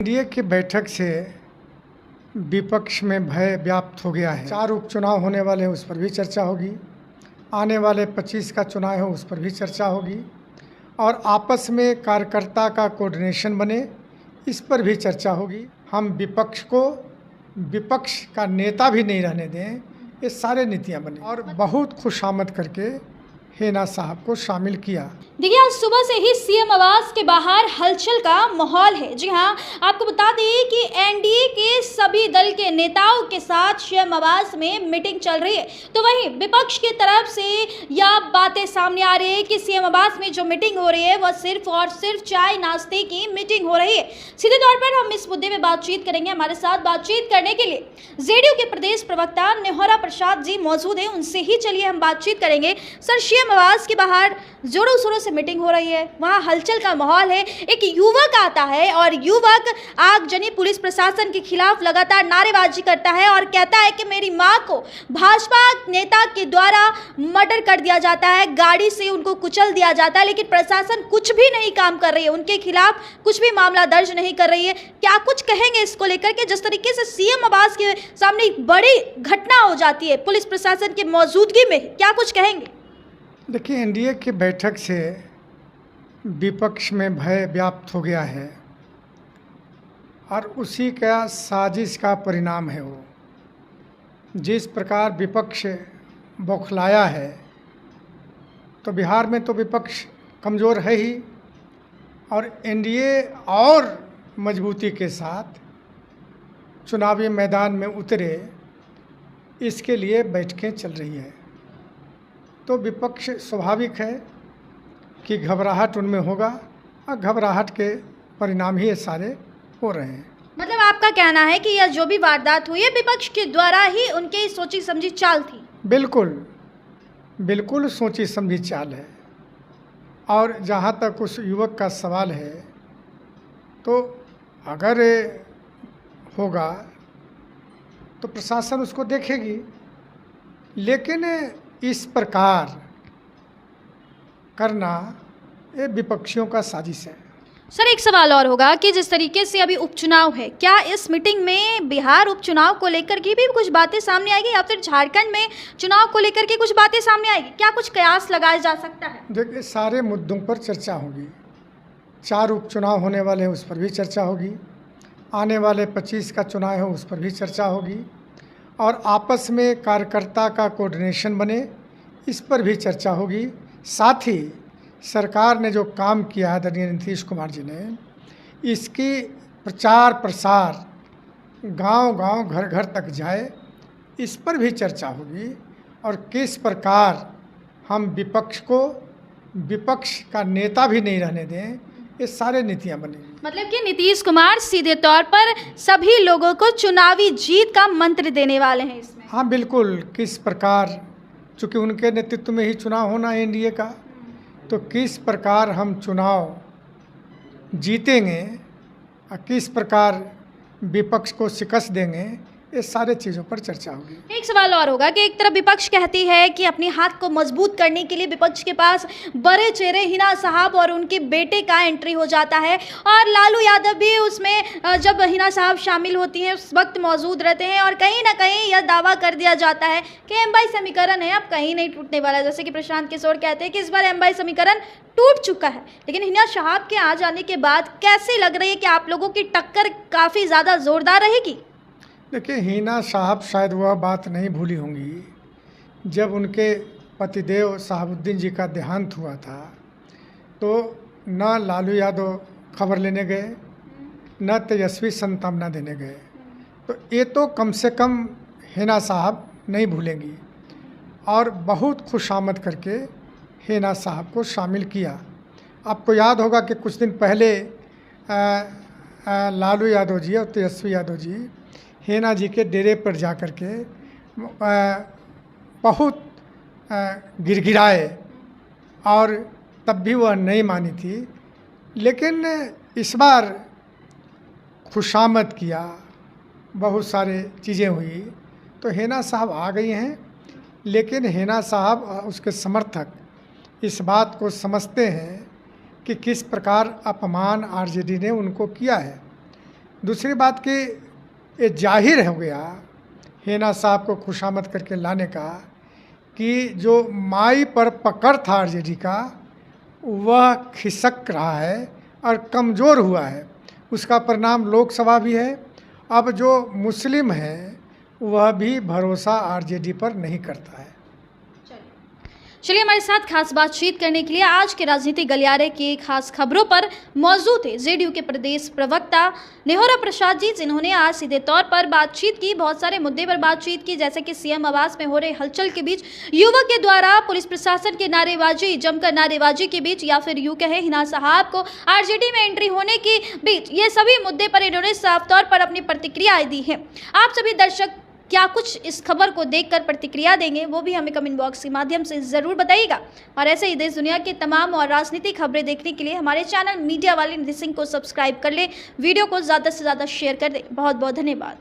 NDA की बैठक से विपक्ष में भय व्याप्त हो गया है। 4 उपचुनाव होने वाले हैं, उस पर भी चर्चा होगी। आने वाले 25 का चुनाव है, उस पर भी चर्चा होगी। और आपस में कार्यकर्ता का कोऑर्डिनेशन बने, इस पर भी चर्चा होगी। हम विपक्ष को विपक्ष का नेता भी नहीं रहने दें, ये सारे नीतियां बनी। और बहुत खुशामद करके हेना साहब को शामिल किया। देखिए, आज सुबह से ही सीएम आवास के बाहर हलचल का माहौल है। जी हाँ, आपको बता दें कि एनडीए के सभी दल के नेताओं के साथ सीएम आवास में मीटिंग चल रही है। तो वहीं विपक्ष की तरफ से यह बातें सामने आ रही है कि सीएम आवास में जो मीटिंग हो रही है वह सिर्फ और सिर्फ चाय नाश्ते की मीटिंग हो रही है। सीधे तौर पर हम इस मुद्दे में बातचीत करेंगे। हमारे साथ बातचीत करने के लिए जेडीयू के प्रदेश प्रवक्ता नेहोरा प्रसाद जी मौजूद हैं। उनसे ही चलिए हम बातचीत करेंगे। सर, सीएम आवास के बाहर जोरों शोरों से मीटिंग हो रही है, वहाँ हलचल का माहौल है। एक युवक आता है और युवक आगजनी पुलिस प्रशासन के खिलाफ लगातार नारेबाजी करता है और कहता है कि मेरी मां को भाजपा नेता के द्वारा मर्डर कर दिया जाता है, गाड़ी से उनको कुचल दिया जाता है, लेकिन प्रशासन कुछ भी नहीं काम कर रही है, उनके खिलाफ कुछ भी मामला दर्ज नहीं कर रही है। क्या कुछ कहेंगे इसको लेकर के, जिस तरीके से सीएम आवास के सामने एक बड़ी घटना हो जाती है पुलिस प्रशासन की मौजूदगी में, क्या कुछ कहेंगे? देखिए, एनडीए की बैठक से विपक्ष में भय व्याप्त हो गया है और उसी का साजिश का परिणाम है वो। जिस प्रकार विपक्ष बौखलाया है, तो बिहार में तो विपक्ष कमज़ोर है ही, और एनडीए और मजबूती के साथ चुनावी मैदान में उतरे, इसके लिए बैठकें चल रही है। तो विपक्ष स्वाभाविक है कि घबराहट उनमें होगा और घबराहट के परिणाम ही ये सारे हो रहे हैं। मतलब आपका कहना है कि यह जो भी वारदात हुई है विपक्ष के द्वारा ही उनकी सोची समझी चाल थी? बिल्कुल बिल्कुल सोची समझी चाल है। और जहाँ तक उस युवक का सवाल है, तो अगर होगा तो प्रशासन उसको देखेगी, लेकिन इस प्रकार करना ये विपक्षियों का साजिश है। सर, एक सवाल और होगा कि जिस तरीके से अभी उपचुनाव है, क्या इस मीटिंग में बिहार उपचुनाव को लेकर के भी कुछ बातें सामने आएगी या फिर झारखंड में चुनाव को लेकर के कुछ बातें सामने आएगी? क्या कुछ कयास लगाया जा सकता है? देखिए, सारे मुद्दों पर चर्चा होगी। 4 उपचुनाव होने वाले हैं, उस पर भी चर्चा होगी। आने वाले 25 का चुनाव है, उस पर भी चर्चा होगी। और आपस में कार्यकर्ता का कोऑर्डिनेशन बने, इस पर भी चर्चा होगी। साथ ही सरकार ने जो काम किया है आदरणीय नीतीश कुमार जी ने, इसकी प्रचार प्रसार गांव-गांव घर-घर तक जाए, इस पर भी चर्चा होगी। और किस प्रकार हम विपक्ष को विपक्ष का नेता भी नहीं रहने दें, ये सारे नीतियां बनेंगी। मतलब कि नीतीश कुमार सीधे तौर पर सभी लोगों को चुनावी जीत का मंत्र देने वाले हैं इसमें? हाँ, बिल्कुल। किस प्रकार, चूँकि उनके नेतृत्व में ही चुनाव होना है एनडीए का, तो किस प्रकार हम चुनाव जीतेंगे और किस प्रकार विपक्ष को शिकस्त देंगे, ये सारे चीज़ों पर चर्चा होगी। एक सवाल और होगा कि एक तरफ विपक्ष कहती है कि अपने हाथ को मजबूत करने के लिए विपक्ष के पास बड़े चेहरे हिना साहब और उनके बेटे का एंट्री हो जाता है, और लालू यादव भी उसमें जब हिना साहब शामिल होती हैं उस वक्त मौजूद रहते हैं, और कहीं ना कहीं यह दावा कर दिया जाता है कि एमवाई समीकरण है, अब कहीं नहीं टूटने वाला। जैसे कि प्रशांत किशोर कहते हैं कि इस बार एमवाई समीकरण टूट चुका है। लेकिन हिना साहब के आ जाने के बाद कैसे लग रही है कि आप लोगों की टक्कर काफ़ी ज़्यादा जोरदार रहेगी? देखिए, हिना साहब शायद वह बात नहीं भूली होंगी जब उनके पतिदेव साहबुद्दीन जी का देहांत हुआ था, तो न लालू यादव खबर लेने गए, न तेजस्वी सांत्वना देने गए। तो ये तो कम से कम हिना साहब नहीं भूलेंगी, और बहुत खुशामद करके हिना साहब को शामिल किया। आपको याद होगा कि कुछ दिन पहले लालू यादव जी और तेजस्वी यादव जी हिना जी के डेरे पर जा कर के बहुत गिड़गिड़ाए, और तब भी वह नहीं मानी थी। लेकिन इस बार खुशामद किया, बहुत सारे चीज़ें हुई, तो हिना साहब आ गई हैं। लेकिन हिना साहब उसके समर्थक इस बात को समझते हैं कि किस प्रकार अपमान आरजेडी ने उनको किया है। दूसरी बात कि ये जाहिर हो गया हिना साहब को खुशामद करके लाने का कि जो माई पर पकड़ था आरजेडी का वह खिसक रहा है और कमज़ोर हुआ है। उसका परिणाम लोकसभा भी है। अब जो मुस्लिम है वह भी भरोसा आरजेडी पर नहीं करता है। चलिए, हमारे साथ खास बातचीत करने के लिए आज के राजनीतिक गलियारे की खास खबरों पर मौजूद थे जेडीयू के प्रदेश प्रवक्ता नेहोरा प्रसाद जी, जिन्होंने आज सीधे तौर पर बातचीत की, बहुत सारे मुद्दे पर बातचीत की, जैसे कि सीएम आवास में हो रहे हलचल के बीच युवक के द्वारा पुलिस प्रशासन के नारेबाजी, जमकर नारेबाजी के बीच, या फिर यूं कहें हिना साहब को आरजेडी में एंट्री होने के बीच, ये सभी मुद्दे पर इन्होंने साफ तौर पर अपनी प्रतिक्रियाएं दी है। आप सभी दर्शक क्या कुछ इस खबर को देखकर प्रतिक्रिया देंगे, वो भी हमें कमेंट बॉक्स के माध्यम से ज़रूर बताइएगा। और ऐसे ही देश दुनिया के तमाम और राजनीतिक खबरें देखने के लिए हमारे चैनल मीडिया वाले निधि सिंह को सब्सक्राइब कर ले, वीडियो को ज़्यादा से ज़्यादा शेयर कर दें। बहुत बहुत धन्यवाद।